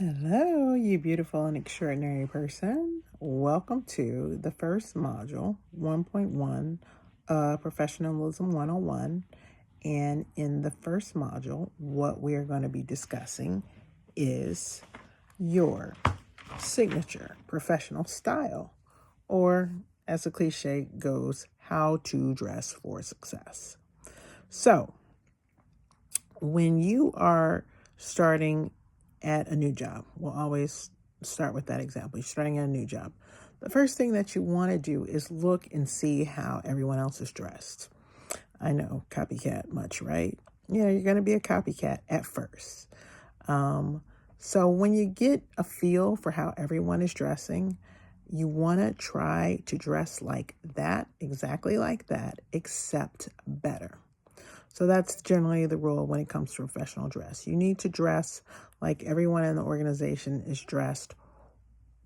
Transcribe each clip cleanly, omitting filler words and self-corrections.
Hello, you beautiful and extraordinary person. Welcome to the first module, 1.1, Professionalism 101. And in the first module, what we are going to be discussing is your signature professional style, or as the cliche goes, how to dress for success. So, when you are starting at a new job, we'll always start with that example. You're starting at a new job. The first thing that you want to do is look and see how everyone else is dressed. I know, copycat much, right? You're going to be a copycat at first. So when you get a feel for how everyone is dressing, you want to try to dress like that, exactly like that, except better. So that's generally the rule when it comes to professional dress. You need to dress like everyone in the organization is dressed,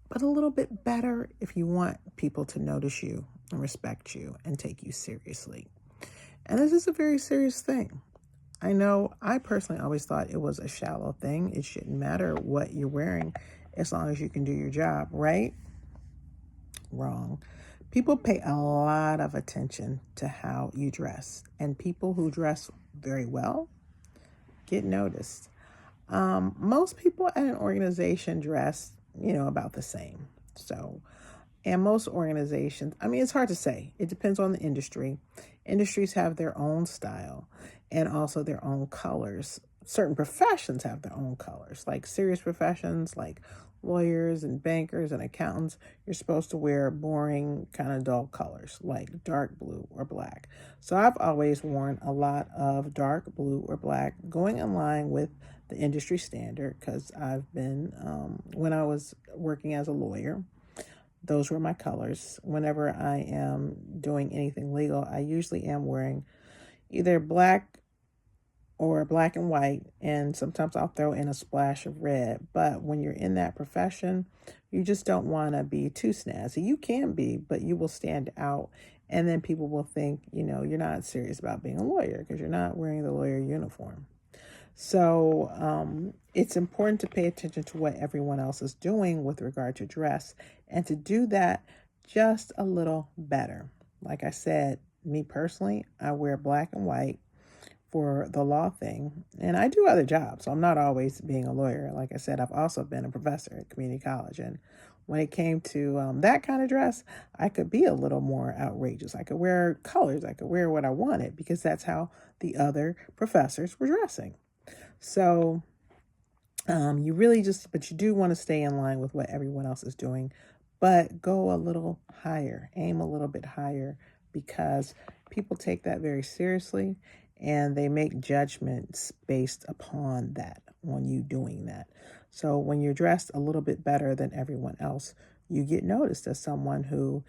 but a little bit better if you want people to notice you and respect you and take you seriously. And this is a very serious thing. I know I personally always thought it was a shallow thing. It shouldn't matter what you're wearing as long as you can do your job, right? Wrong. People pay a lot of attention to how you dress, and people who dress very well get noticed. Most people at an organization dress, about the same. So, and most organizations, it's hard to say. It depends on the industry. Industries have their own style and also their own colors. Certain professions have their own colors, like serious professions like lawyers and bankers and accountants. You're supposed to wear boring, kind of dull colors like dark blue or black. So I've always worn a lot of dark blue or black, going in line with the industry standard, because I've been, when I was working as a lawyer, those were my colors. Whenever I am doing anything legal, I usually am wearing either black or black and white, and sometimes I'll throw in a splash of red. But when you're in that profession, you just don't want to be too snazzy. You can be, but you will stand out, and then people will think, you're not serious about being a lawyer because you're not wearing the lawyer uniform. So it's important to pay attention to what everyone else is doing with regard to dress, and to do that just a little better. Like I said, me personally, I wear black and white for the law thing, and I do other jobs. So I'm not always being a lawyer. Like I said, I've also been a professor at community college, and when it came to that kind of dress, I could be a little more outrageous. I could wear colors. I could wear what I wanted because that's how the other professors were dressing. So but you do want to stay in line with what everyone else is doing, but go a little higher, aim a little bit higher, because people take that very seriously and they make judgments based upon that, on you doing that. So when you're dressed a little bit better than everyone else, you get noticed as someone who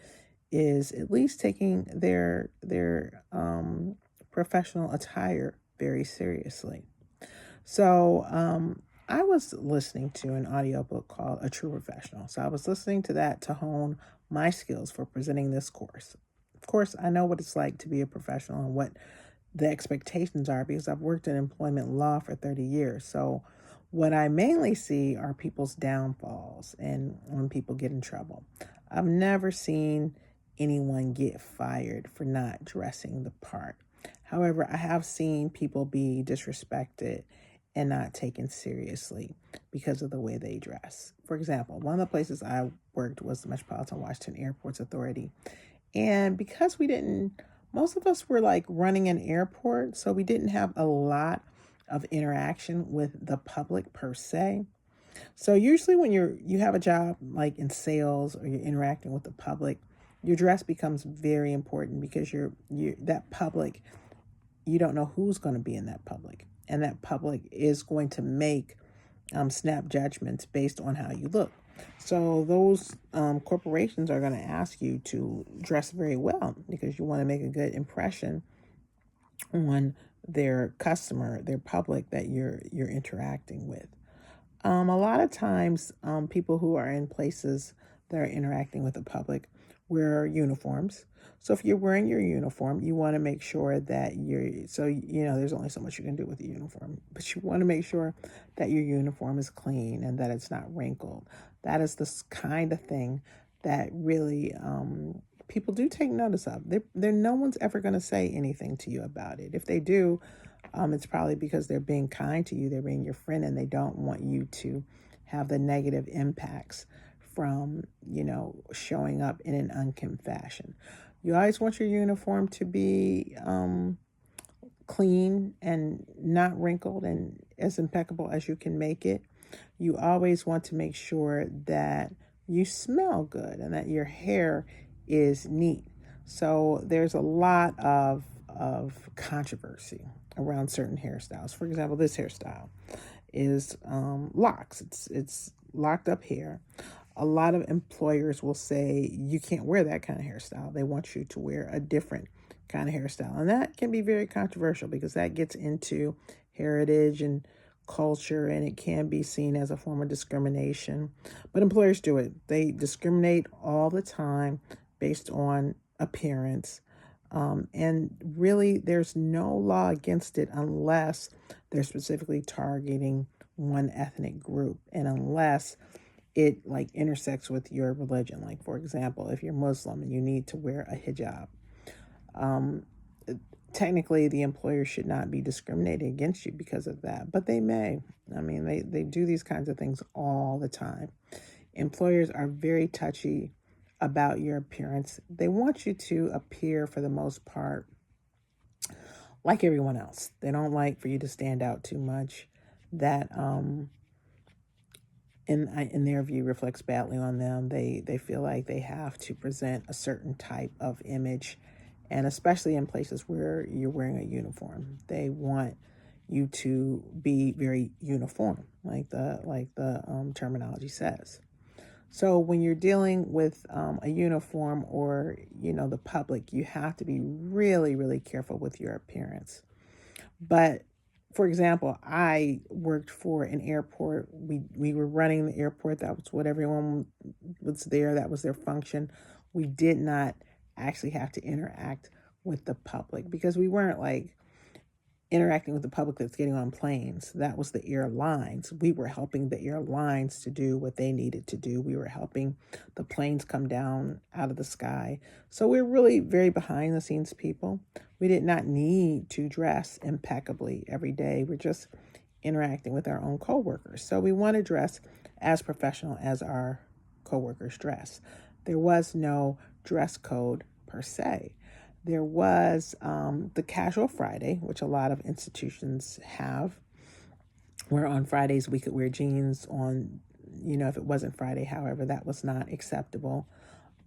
is at least taking their professional attire very seriously. So I was listening to an audiobook called A True Professional. So I was listening to that to hone my skills for presenting this course. Of course, I know what it's like to be a professional and what the expectations are, because I've worked in employment law for 30 years. So what I mainly see are people's downfalls and when people get in trouble. I've never seen anyone get fired for not dressing the part. However, I have seen people be disrespected and not taken seriously because of the way they dress. For example, one of the places I worked was the Metropolitan Washington Airports Authority. And because most of us were like running an airport, so we didn't have a lot of interaction with the public per se. So usually when you have a job like in sales or you're interacting with the public, your dress becomes very important, because you're that public, you don't know who's going to be in that public, and that public is going to make snap judgments based on how you look. So those corporations are going to ask you to dress very well, because you want to make a good impression on their customer, their public that you're interacting with. A lot of times, people who are in places that are interacting with the public wear uniforms. So if you're wearing your uniform, you want to make sure that there's only so much you can do with the uniform, but you want to make sure that your uniform is clean and that it's not wrinkled. That is the kind of thing that really people do take notice of. No one's ever going to say anything to you about it. If they do, it's probably because they're being kind to you, they're being your friend, and they don't want you to have the negative impacts from, showing up in an unkempt fashion. You always want your uniform to be clean and not wrinkled and as impeccable as you can make it. You always want to make sure that you smell good and that your hair is neat. So there's a lot of controversy around certain hairstyles. For example, this hairstyle is locks. It's locked up hair. A lot of employers will say you can't wear that kind of hairstyle. They want you to wear a different kind of hairstyle. And that can be very controversial because that gets into heritage and culture, and it can be seen as a form of discrimination. But employers do it. They discriminate all the time based on appearance. And really, there's no law against it unless they're specifically targeting one ethnic group and unless it like intersects with your religion. Like, for example, if you're Muslim and you need to wear a hijab, um, technically the employer should not be discriminating against you because of that, but they may. I mean, they do these kinds of things all the time. Employers are very touchy about your appearance. They want you to appear, for the most part, like everyone else. They don't like for you to stand out too much. That in their view reflects badly on them. They feel like they have to present a certain type of image, and especially in places where you're wearing a uniform, they want you to be very uniform, like the terminology says. So when you're dealing with a uniform or the public, you have to be really, really careful with your appearance. But for example, I worked for an airport. We were running the airport. That was what everyone was there. That was their function. We did not actually have to interact with the public because we weren't like interacting with the public that's getting on planes. That was the airlines. We were helping the airlines to do what they needed to do. We were helping the planes come down out of the sky. So we're really very behind the scenes people. We did not need to dress impeccably every day. We're just interacting with our own coworkers. So we want to dress as professional as our coworkers dress. There was no dress code per se. There was the casual Friday, which a lot of institutions have, where on Fridays we could wear jeans on, if it wasn't Friday, however, that was not acceptable.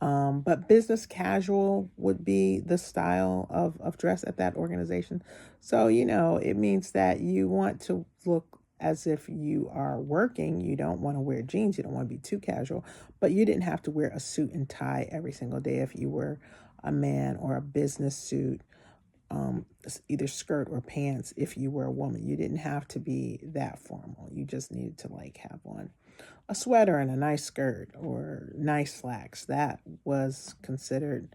But business casual would be the style of dress at that organization. So, it means that you want to look as if you are working. You don't want to wear jeans. You don't want to be too casual, but you didn't have to wear a suit and tie every single day if you were a man, or a business suit, either skirt or pants if you were a woman. You didn't have to be that formal. You just needed to have on a sweater and a nice skirt or nice slacks. That was considered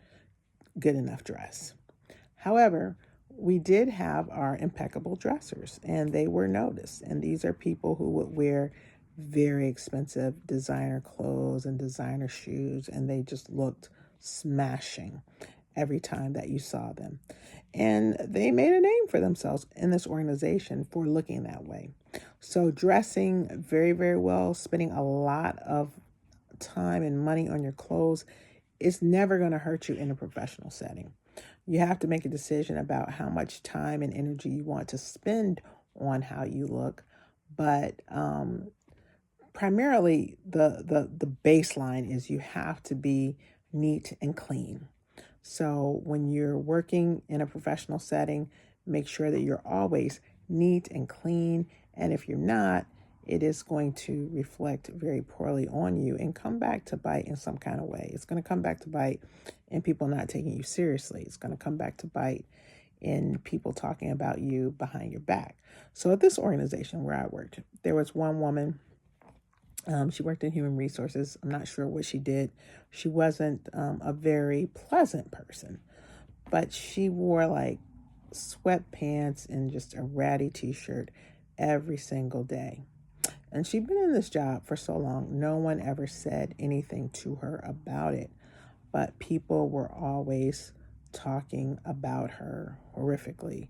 good enough dress. However, we did have our impeccable dressers, and they were noticed. And these are people who would wear very expensive designer clothes and designer shoes, and they just looked smashing every time that you saw them. And they made a name for themselves in this organization for looking that way. So dressing very, very well, spending a lot of time and money on your clothes is never going to hurt you in a professional setting. You have to make a decision about how much time and energy you want to spend on how you look. But primarily, the baseline is you have to be neat and clean. So when you're working in a professional setting, make sure that you're always neat and clean. And if you're not, it is going to reflect very poorly on you and come back to bite in some kind of way. It's going to come back to bite in people not taking you seriously. It's going to come back to bite in people talking about you behind your back. So at this organization where I worked, there was one woman She worked in human resources. I'm not sure what she did. She wasn't a very pleasant person, but she wore like sweatpants and just a ratty t-shirt every single day. And she'd been in this job for so long, no one ever said anything to her about it. But people were always talking about her horrifically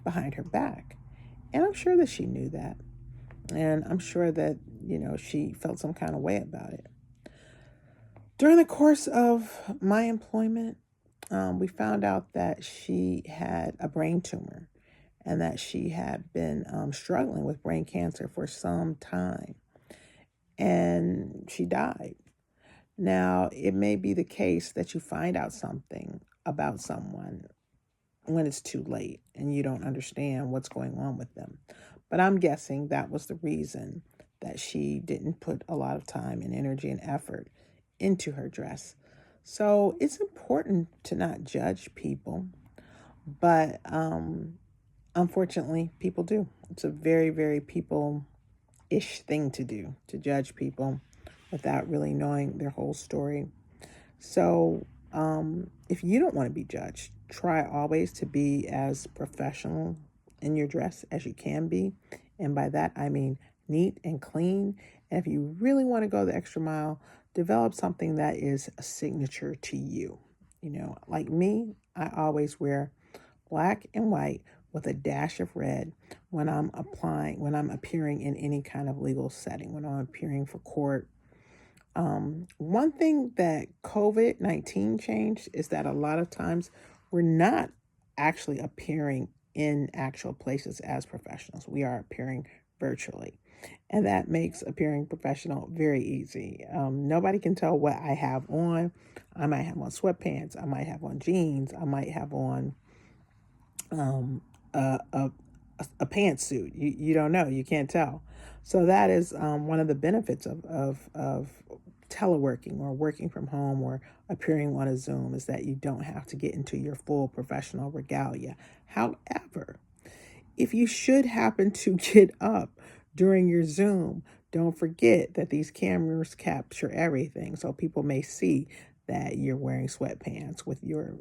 behind her back. And I'm sure that she knew that. And I'm sure that, she felt some kind of way about it. During the course of my employment, we found out that she had a brain tumor and that she had been struggling with brain cancer for some time. And she died. Now, it may be the case that you find out something about someone when it's too late and you don't understand what's going on with them. But I'm guessing that was the reason that she didn't put a lot of time and energy and effort into her dress. So it's important to not judge people, but unfortunately, people do. It's a very, very people-ish thing to do, to judge people without really knowing their whole story. So if you don't want to be judged, try always to be as professional in your dress as you can be. And by that, I mean neat and clean. And if you really want to go the extra mile, develop something that is a signature to you. Like me, I always wear black and white with a dash of red when I'm appearing in any kind of legal setting, when I'm appearing for court. One thing that COVID-19 changed is that a lot of times we're not actually appearing in actual places as professionals. We are appearing virtually. And that makes appearing professional very easy. Nobody can tell what I have on. I might have on sweatpants. I might have on jeans. I might have on a pantsuit. You don't know. You can't tell. So that is one of the benefits of teleworking or working from home or appearing on a Zoom, is that you don't have to get into your full professional regalia. However, if you should happen to get up during your Zoom, don't forget that these cameras capture everything. So people may see that you're wearing sweatpants with your,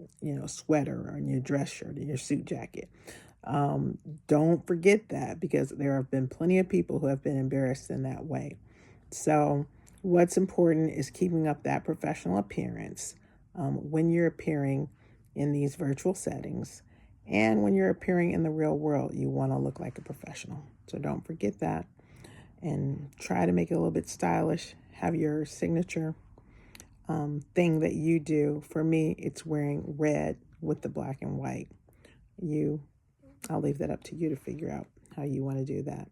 sweater and your dress shirt and your suit jacket. Don't forget that, because there have been plenty of people who have been embarrassed in that way. So what's important is keeping up that professional appearance when you're appearing in these virtual settings. And when you're appearing in the real world, you want to look like a professional. So don't forget that. And try to make it a little bit stylish. Have your signature thing that you do. For me, it's wearing red with the black and white. I'll leave that up to you to figure out how you want to do that.